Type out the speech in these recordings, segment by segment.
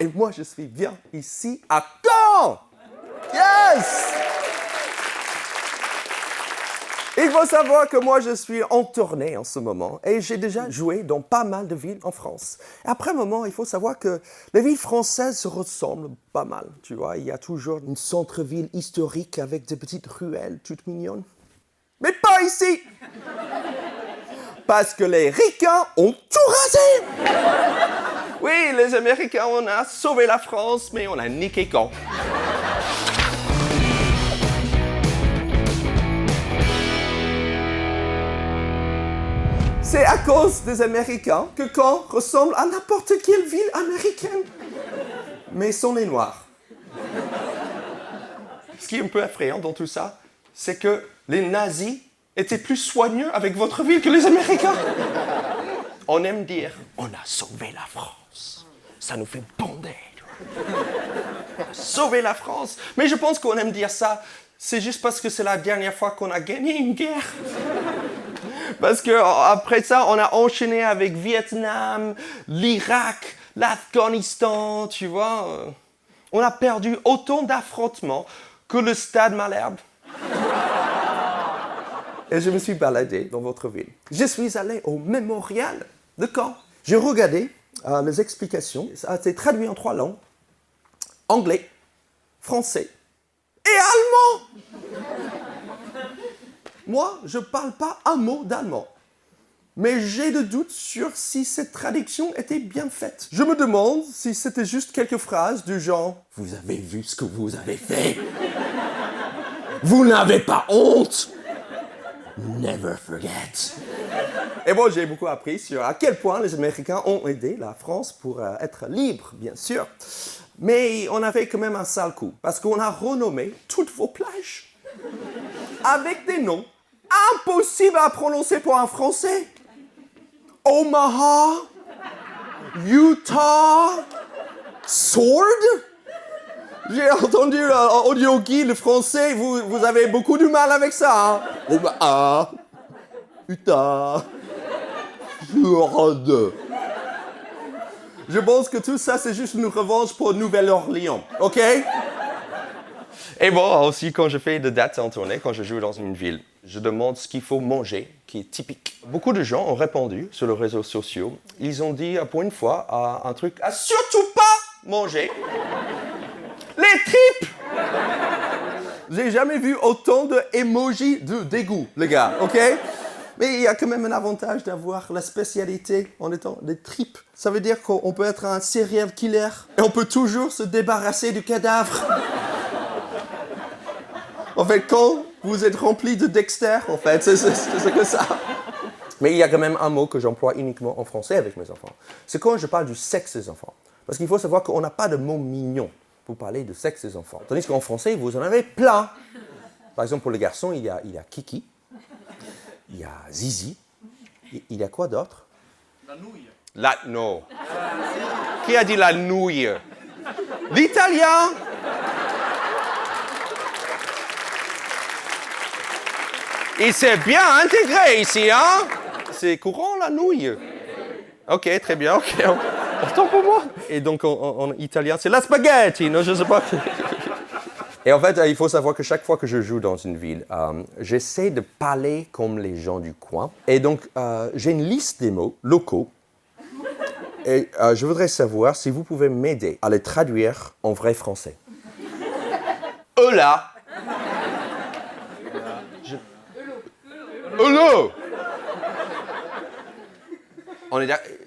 Et moi, je suis bien ici à Caen. Yes! Il faut savoir que moi, je suis en tournée en ce moment et j'ai déjà joué dans pas mal de villes en France. Après un moment, il faut savoir que les villes françaises se ressemblent pas mal, tu vois. Il y a toujours une centre-ville historique avec des petites ruelles toutes mignonnes. Mais pas ici! Parce que les ricains ont tout rasé! Oui, les Américains, on a sauvé la France, mais on a niqué Caen. C'est à cause des Américains que Caen ressemble à n'importe quelle ville américaine. Mais sont les Noirs. Ce qui est un peu effrayant dans tout ça, c'est que les nazis étaient plus soigneux avec votre ville que les Américains. On aime dire, on a sauvé la France. Ça nous fait bander. On a sauvé la France. Mais je pense qu'on aime dire ça, c'est juste parce que c'est la dernière fois qu'on a gagné une guerre. Parce qu'après ça, on a enchaîné avec Vietnam, l'Irak, l'Afghanistan, tu vois. On a perdu autant d'affrontements que le Stade Malherbe. Et je me suis baladé dans votre ville. Je suis allé au mémorial de Caen. J'ai regardé les explications. Ça a été traduit en 3 langues. Anglais, français et allemand. Moi, je ne parle pas un mot d'allemand. Mais j'ai des doutes sur si cette traduction était bien faite. Je me demande si c'était juste quelques phrases du genre « Vous avez vu ce que vous avez fait? Vous n'avez pas honte? Never forget. » Et bon, j'ai beaucoup appris sur à quel point les Américains ont aidé la France pour être libre, bien sûr. Mais on avait quand même un sale coup, parce qu'on a renommé toutes vos plages avec des noms impossibles à prononcer pour un Français. Omaha, Utah, Sword. J'ai entendu audio guide le français, vous avez beaucoup de mal avec ça. Hein? Omaha, Utah, Sword. Je pense que tout ça, c'est juste une revanche pour Nouvelle-Orléans, ok? Et bon, aussi, quand je fais des dates en tournée, quand je joue dans une ville, je demande ce qu'il faut manger, qui est typique. Beaucoup de gens ont répondu sur les réseaux sociaux. Ils ont dit, pour une fois, un truc à surtout pas manger. Les tripes! J'ai jamais vu autant de emojis de dégoût, les gars, ok? Mais il y a quand même un avantage d'avoir la spécialité en étant des tripes. Ça veut dire qu'on peut être un serial killer et on peut toujours se débarrasser du cadavre. En fait, quand vous êtes rempli de Dexter, en fait, c'est que ça. Mais il y a quand même un mot que j'emploie uniquement en français avec mes enfants. C'est quand je parle du sexe des enfants. Parce qu'il faut savoir qu'on n'a pas de mot mignon pour parler de sexe des enfants. Tandis qu'en français, vous en avez plein. Par exemple, pour les garçons, il y a Kiki, il y a Zizi, il y a quoi d'autre? La nouille. Non. Qui a dit la nouille? L'italien. Il s'est bien intégré ici, hein? C'est courant, la nouille? Ok, très bien, ok. Autant pour moi. Et donc, en italien, c'est la spaghetti, non? Je sais pas. Et en fait, il faut savoir que chaque fois que je joue dans une ville, j'essaie de parler comme les gens du coin. Et donc, j'ai une liste des mots locaux. Et je voudrais savoir si vous pouvez m'aider à les traduire en vrai français. Hola. Hello.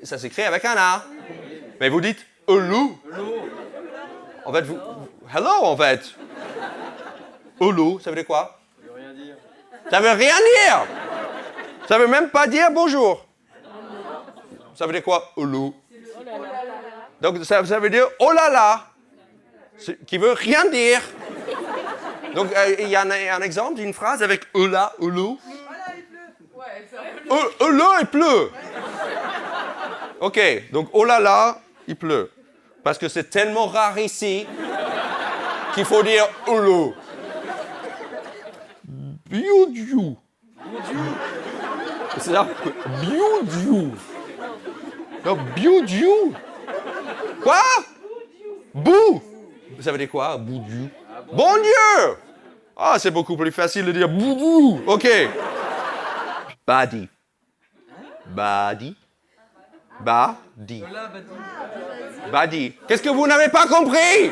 Ça s'écrit avec un A. Mais vous dites hello. En fait, hello, en fait. Hello, ça veut dire quoi? Ça veut rien dire. Ça veut rien dire. Ça veut même pas dire bonjour. Ça veut dire quoi? Hello. Donc, ça veut dire oh là là. Qui veut rien dire. Donc, il y a un exemple d'une phrase avec oh là, hello. Oh là, il pleut. Ok, donc oh là là, il pleut. Parce que c'est tellement rare ici qu'il faut dire oh là. Biou-diou. C'est là, biou-diou. Non, biou-diou. Quoi? Bou. Ça veut dire quoi? Bou Dieu. Bon Dieu. Ah, c'est beaucoup plus facile de dire boubou. OK. Badi. Badi. Badi. Badi. Qu'est-ce que vous n'avez pas compris?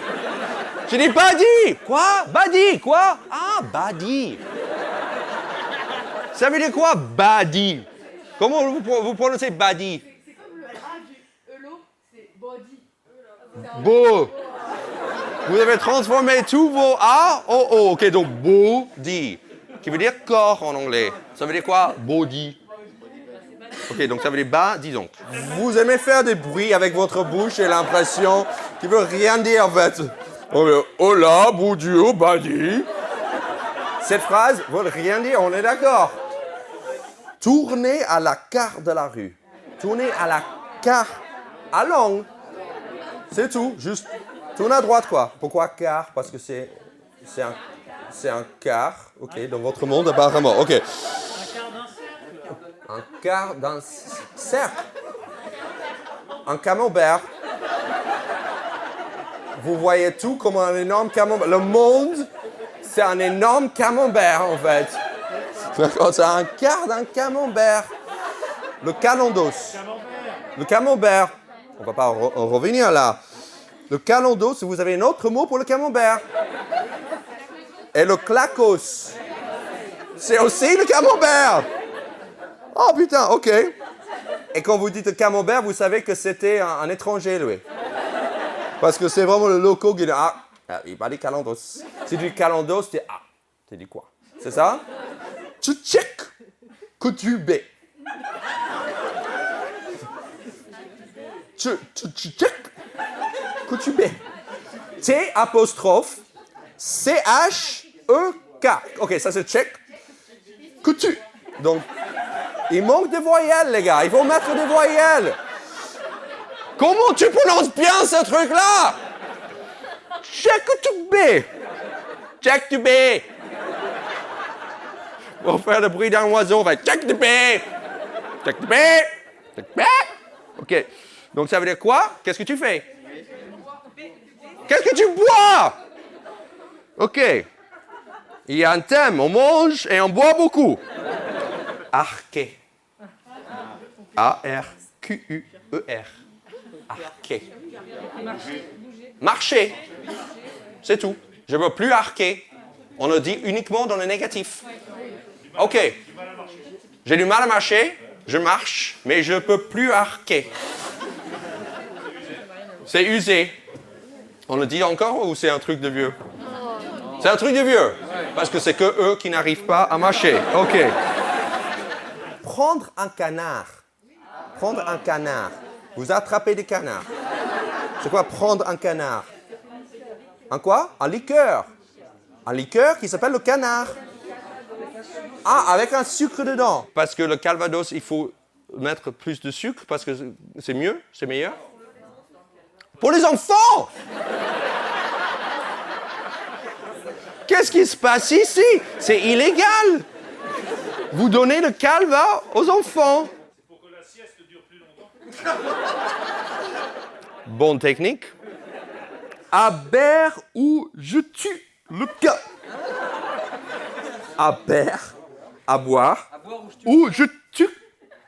Je dis badi. Quoi? Badi. Quoi? Ah, badi. Ça veut dire quoi, badi? Comment vous prononcez badi? C'est comme le A du Elo, c'est body. Beau. Vous avez transformé tous vos A en O. OK, donc body, qui veut dire corps en anglais. Ça veut dire quoi, body? OK, donc ça veut dire badi donc. Vous aimez faire des bruits avec votre bouche, j'ai l'impression qu'il veut rien dire en fait. Oh là, beau Dieu, badi. Cette phrase veut rien dire, on est d'accord. Tournez à la carte de la rue. Tournez à la carte à l'angle. C'est tout, juste tourne à droite quoi. Pourquoi quart? Parce que c'est un quart. OK, dans votre monde apparemment. OK. Un quart d'un cercle. Un camembert. Vous voyez tout comme un énorme camembert. Le monde, c'est un énorme camembert en fait. D'accord, c'est un quart d'un camembert. Le calendos. Le camembert. On ne va pas en revenir là. Le calendos, vous avez un autre mot pour le camembert. Et le clacos. C'est aussi le camembert. Oh putain, OK. Et quand vous dites camembert, vous savez que c'était un étranger, lui. Parce que c'est vraiment le loco qui dit il parle des calendos. Si tu dis calendos, tu dis tu dis quoi? C'est ça? Tu check que tu bé. Tu check que tu bé. T apostrophe C-H-E-K. OK, ça c'est check. Que tu. Donc, il manque des voyelles, les gars. Il faut mettre des voyelles. Comment tu prononces bien ce truc-là? Check que tu bé. Check tu bé. On va faire le bruit d'un oiseau. On va check tu bé. Check tu bé. Check tu bé. OK. Donc, ça veut dire quoi? Qu'est-ce que tu fais? Qu'est-ce que tu bois? OK. Il y a un thème. On mange et on boit beaucoup. Arquer. A-R-Q-U-E-R. Arquer. Marcher. C'est tout. Je ne veux plus arquer. On le dit uniquement dans le négatif. OK. J'ai du mal à marcher. Je marche, mais je ne peux plus arquer. C'est usé. On le dit encore ou c'est un truc de vieux? C'est un truc de vieux. Parce que c'est que eux qui n'arrivent pas à marcher. OK. Prendre un canard. Prendre un canard. Vous attrapez des canards. C'est quoi prendre un canard? Un quoi? Un liqueur. Un liqueur qui s'appelle le canard. Ah, avec un sucre dedans. Parce que le calvados, il faut mettre plus de sucre parce que c'est mieux, c'est meilleur. Pour les enfants! Qu'est-ce qui se passe ici? C'est illégal. Vous donnez le calva aux enfants. C'est pour que la sieste dure plus longtemps. Bonne technique. À beurre ou je tue le cas. À beurre, à boire, ou je tue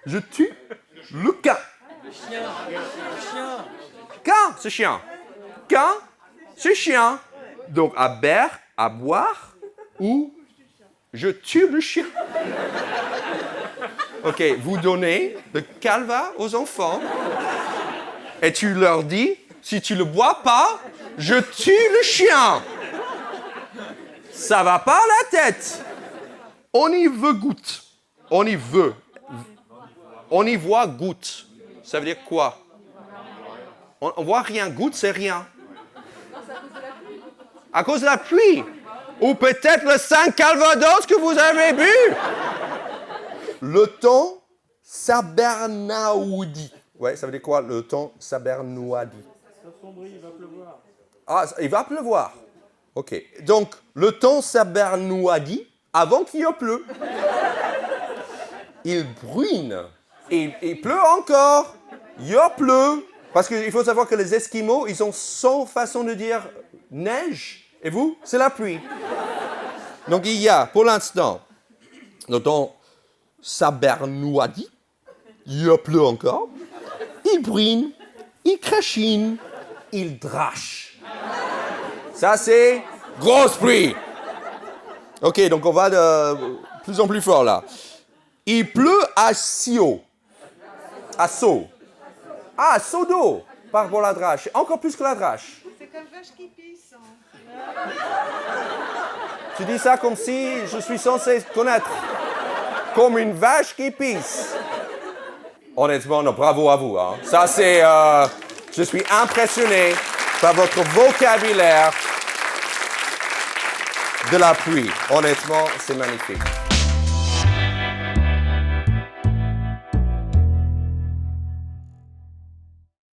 le cas. Le chien. Quand, c'est chien. Quand, c'est chien. Donc, à beurre, à boire, ou je tue le chien. OK, vous donnez le calva aux enfants et tu leur dis, si tu ne le bois pas, je tue le chien. Ça va pas à la tête. On y veut goutte. On y veut. On y voit goutte. Ça veut dire quoi? On voit rien. Goutte, c'est rien. À cause de la pluie. Ou peut-être le 5 Calvados que vous avez bu. Le temps Sabernaoudi. Ouais, ça veut dire quoi, le temps Sabernaoudi? Ça sombrit, il va pleuvoir. Ah, il va pleuvoir. OK. Donc, le temps Sabernaoudi, avant qu'il pleut. Il bruine. Il pleut encore. Il pleut. Parce qu'il faut savoir que les Esquimaux, ils ont 100 façons de dire neige. Et vous, c'est la pluie. Donc il y a, pour l'instant, dans Sabernois-dit, il pleut encore, il brine, il crachine, il drache. Ça, c'est grosse pluie. Ok, donc on va de plus en plus fort là. Il pleut à Sio. À Sceaux. Ah, seau d'eau par rapport à la drache. Encore plus que la drache. C'est comme vache qui pisse. Tu dis ça comme si je suis censé connaître. Comme une vache qui pisse. Honnêtement, non, bravo à vous. Hein. Ça, c'est... je suis impressionné par votre vocabulaire de la pluie. Honnêtement, c'est magnifique.